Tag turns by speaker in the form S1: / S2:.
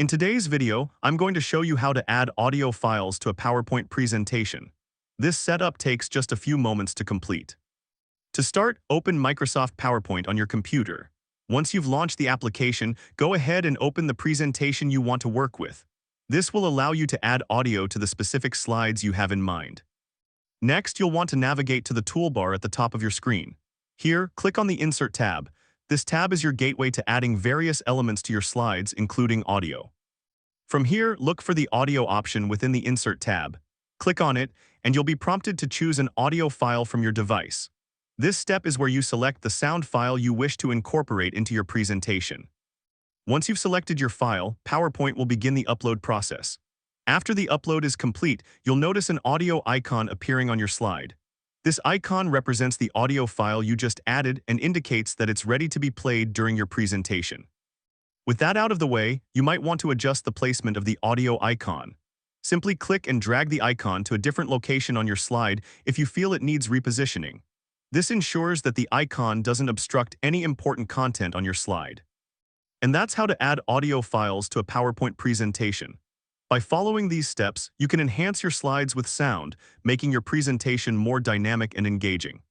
S1: In today's video, I'm going to show you how to add audio files to a PowerPoint presentation. This setup takes just a few moments to complete. To start, open Microsoft PowerPoint on your computer. Once you've launched the application, go ahead and open the presentation you want to work with. This will allow you to add audio to the specific slides you have in mind. Next, you'll want to navigate to the toolbar at the top of your screen. Here, click on the Insert tab. This tab is your gateway to adding various elements to your slides, including audio. From here, look for the audio option within the Insert tab. Click on it, and you'll be prompted to choose an audio file from your device. This step is where you select the sound file you wish to incorporate into your presentation. Once you've selected your file, PowerPoint will begin the upload process. After the upload is complete, you'll notice an audio icon appearing on your slide. This icon represents the audio file you just added and indicates that it's ready to be played during your presentation. With that out of the way, you might want to adjust the placement of the audio icon. Simply click and drag the icon to a different location on your slide if you feel it needs repositioning. This ensures that the icon doesn't obstruct any important content on your slide. And that's how to add audio files to a PowerPoint presentation. By following these steps, you can enhance your slides with sound, making your presentation more dynamic and engaging.